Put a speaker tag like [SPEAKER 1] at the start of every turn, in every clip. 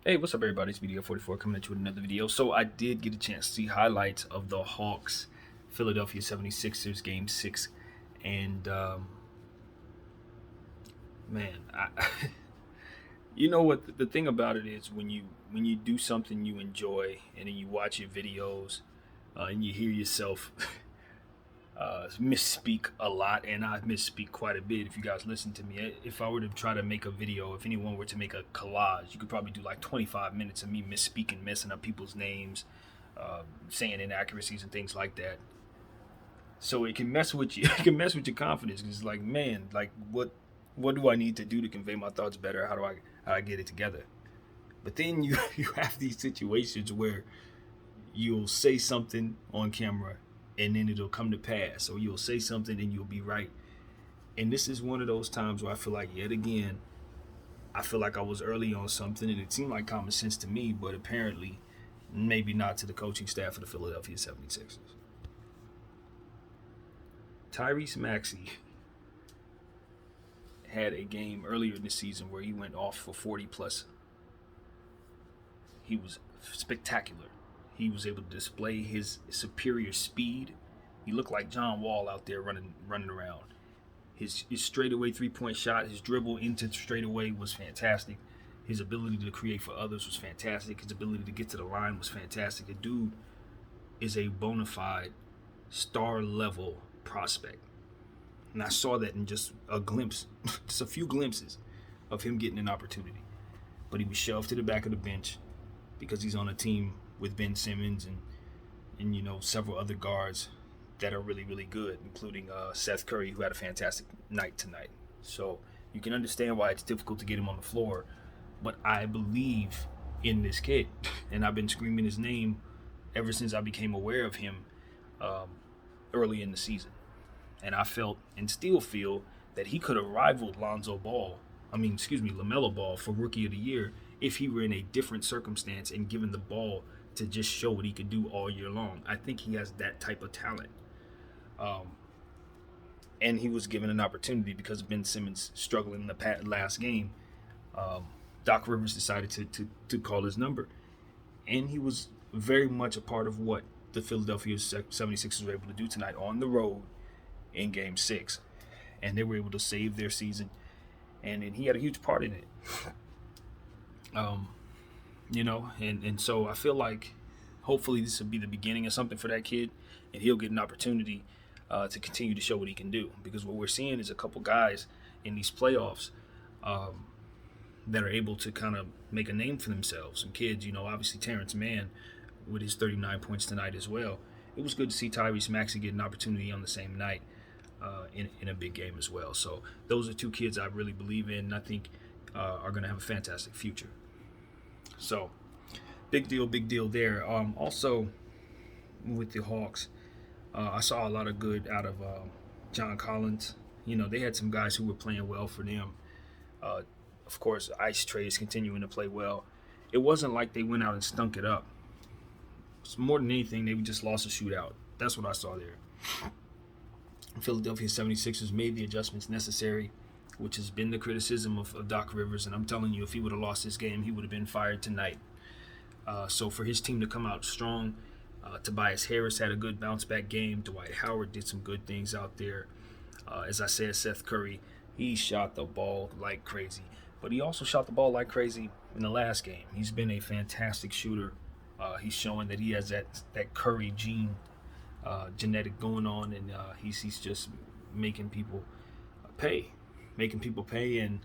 [SPEAKER 1] Hey, what's up, everybody? It's Video 44 coming at you with another video. So, I did get a chance to see highlights of the Hawks Philadelphia 76ers game 6. And, man, you know what? The thing about it is when you do something you enjoy and then you watch your videos and you hear yourself misspeak a lot, and I misspeak quite a bit. If you guys listen to me, if I were to try to make a video, if anyone were to make a collage, you could probably do like 25 minutes of me misspeaking, messing up people's names, saying inaccuracies and things like that. So it can mess with you. It can mess with your confidence because it's like, man, like what do I need to do to convey my thoughts better? How do I get it together? But then you you have these situations where you'll say something on camera and then it'll come to pass, or you'll say something and you'll be right. And this is one of those times where I feel like, yet again, I feel like I was early on something and it seemed like common sense to me, but apparently maybe not to the coaching staff of the Philadelphia 76ers. Tyrese Maxey had a game earlier in the season where he went off for 40 plus. He was spectacular. He was able to display his superior speed. He looked like John Wall out there running around. His straightaway 3-point shot, his dribble into straightaway was fantastic. His ability to create for others was fantastic. His ability to get to the line was fantastic. The dude is a bona fide star level prospect. And I saw that in just a glimpse, just a few glimpses of him getting an opportunity. But he was shoved to the back of the bench because he's on a team with Ben Simmons and several other guards that are really, really good, including Seth Curry, who had a fantastic night tonight. So you can understand why it's difficult to get him on the floor. But I believe in this kid, and I've been screaming his name ever since I became aware of him early in the season. And I felt and still feel that he could have rivaled LaMelo Ball for Rookie of the Year if he were in a different circumstance and given the ball to just show what he could do all year long. I think he has that type of talent. And he was given an opportunity because of Ben Simmons struggling in the last game. Doc Rivers decided to call his number. And he was very much a part of what the Philadelphia 76ers were able to do tonight on the road in Game 6. And they were able to save their season. And he had a huge part in it. And so I feel like hopefully this will be the beginning of something for that kid, and he'll get an opportunity to continue to show what he can do. Because what we're seeing is a couple guys in these playoffs that are able to kind of make a name for themselves. Some kids, obviously Terrence Mann with his 39 points tonight as well. It was good to see Tyrese Maxey get an opportunity on the same night in a big game as well. So those are two kids I really believe in and I think are going to have a fantastic future. So, big deal there. Also, with the Hawks, I saw a lot of good out of John Collins. They had some guys who were playing well for them. Of course, Ice Trae is continuing to play well. It wasn't like they went out and stunk it up. So more than anything, they just lost a shootout. That's what I saw there. Philadelphia 76ers made the adjustments necessary, which has been the criticism of Doc Rivers. And I'm telling you, if he would have lost this game, he would have been fired tonight. So for his team to come out strong, Tobias Harris had a good bounce-back game. Dwight Howard did some good things out there. As I said, Seth Curry, he shot the ball like crazy. But he also shot the ball like crazy in the last game. He's been a fantastic shooter. He's showing that he has that Curry genetic going on, and he's just making people pay. And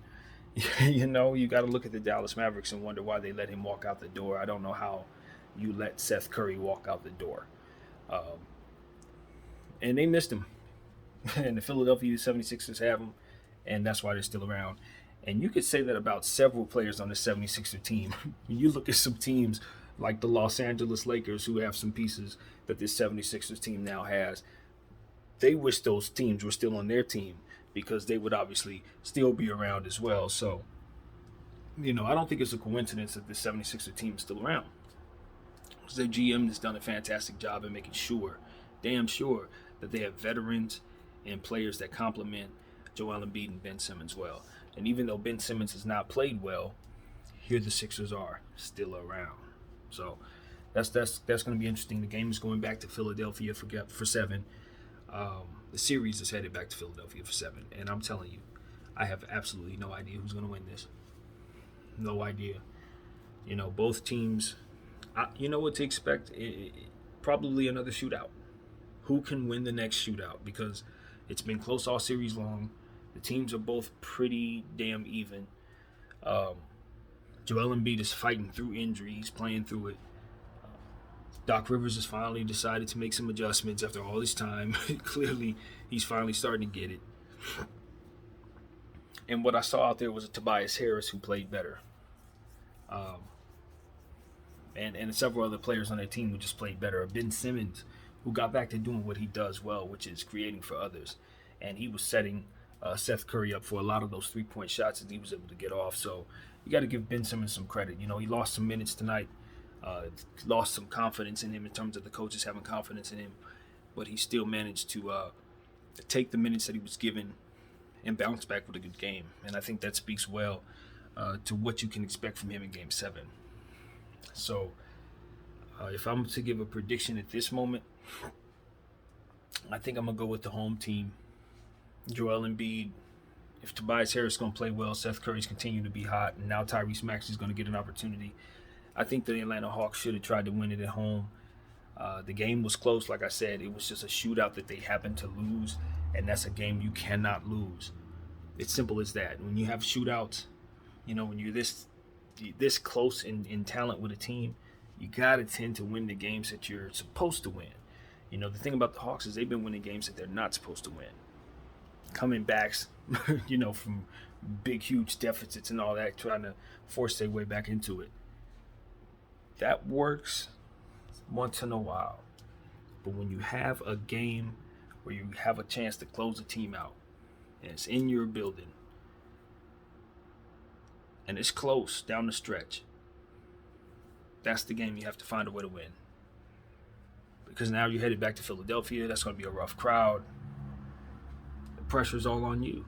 [SPEAKER 1] you got to look at the Dallas Mavericks and wonder why they let him walk out the door. I don't know how you let Seth Curry walk out the door. And they missed him. And the Philadelphia 76ers have him, and that's why they're still around. And you could say that about several players on the 76er team. You look at some teams like the Los Angeles Lakers, who have some pieces that this 76ers team now has. They wish those teams were still on their team, because they would obviously still be around as well. So, I don't think it's a coincidence that the 76er team is still around. Because their GM has done a fantastic job in making damn sure, that they have veterans and players that complement Joel Embiid and Ben Simmons well. And even though Ben Simmons has not played well, here the Sixers are still around. So that's going to be interesting. The game is going back to Philadelphia for 7. The series is headed back to Philadelphia for 7, and I'm telling you, I have absolutely no idea who's going to win this. No idea. Both teams. You know what to expect. Probably another shootout. Who can win the next shootout? Because it's been close all series long. The teams are both pretty damn even. Joel Embiid is fighting through injury. He's playing through it. Doc Rivers has finally decided to make some adjustments after all this time. Clearly, he's finally starting to get it. And what I saw out there was a Tobias Harris who played better. And several other players on their team who just played better. Ben Simmons, who got back to doing what he does well, which is creating for others. And he was setting Seth Curry up for a lot of those three-point shots that he was able to get off. So you got to give Ben Simmons some credit. He lost some minutes tonight. Lost some confidence in him in terms of the coaches having confidence in him. But he still managed to take the minutes that he was given and bounce back with a good game. And I think that speaks well to what you can expect from him in Game 7. So if I'm to give a prediction at this moment, I think I'm going to go with the home team. Joel Embiid. If Tobias Harris is going to play well, Seth Curry's continuing to be hot, and now Tyrese Maxey is going to get an opportunity. I think the Atlanta Hawks should have tried to win it at home. The game was close, like I said. It was just a shootout that they happened to lose, and that's a game you cannot lose. It's simple as that. When you have shootouts, when you're this close in talent with a team, you got to tend to win the games that you're supposed to win. The thing about the Hawks is they've been winning games that they're not supposed to win. Coming backs, from big, huge deficits and all that, trying to force their way back into it. That works once in a while. But when you have a game where you have a chance to close a team out, and it's in your building, and it's close down the stretch, that's the game you have to find a way to win. Because now you're headed back to Philadelphia. That's going to be a rough crowd. The pressure's all on you.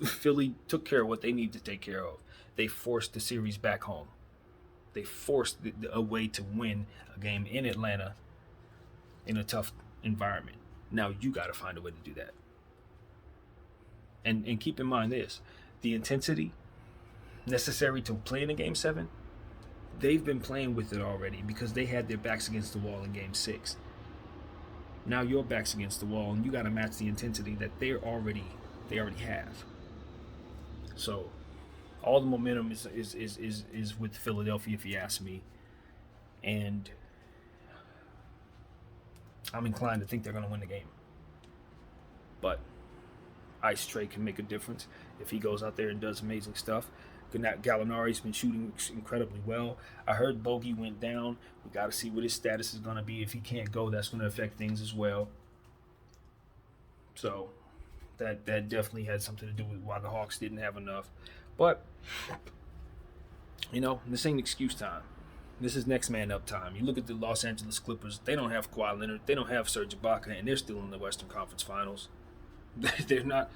[SPEAKER 1] Philly took care of what they needed to take care of. They forced the series back home. They forced a way to win a game in Atlanta in a tough environment. Now you got to find a way to do that. And keep in mind this, the intensity necessary to play in a Game 7, they've been playing with it already because they had their backs against the wall in Game 6. Now your back's against the wall, and you got to match the intensity that they already have. So all the momentum is with Philadelphia, if you ask me. And I'm inclined to think they're going to win the game. But Ice Trae can make a difference if he goes out there and does amazing stuff. Gallinari's been shooting incredibly well. I heard Bogey went down. We got to see what his status is going to be. If he can't go, that's going to affect things as well. So that definitely had something to do with why the Hawks didn't have enough. But, this ain't excuse time. This is next man up time. You look at the Los Angeles Clippers. They don't have Kawhi Leonard. They don't have Serge Ibaka, and they're still in the Western Conference Finals. They're not,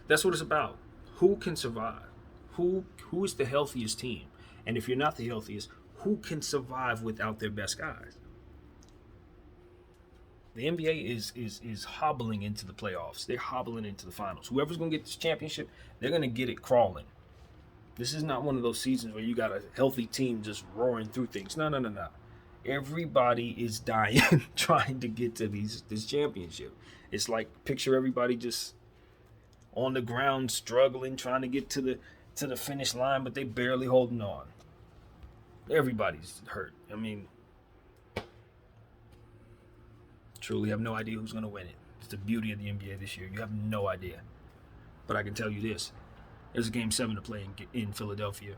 [SPEAKER 1] that's what it's about. Who can survive? Who is the healthiest team? And if you're not the healthiest, who can survive without their best guys? The NBA is hobbling into the playoffs. They're hobbling into the finals. Whoever's going to get this championship, they're going to get it crawling. This is not one of those seasons where you got a healthy team just roaring through things. No. Everybody is dying trying to get to this championship. It's like picture everybody just on the ground struggling, trying to get to the finish line, but they barely holding on. Everybody's hurt. Truly have no idea who's going to win it. It's the beauty of the NBA this year. You have no idea. But I can tell you this. There's a Game 7 to play in Philadelphia.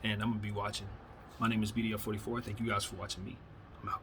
[SPEAKER 1] And I'm going to be watching. My name is BDF44. Thank you guys for watching me. I'm out.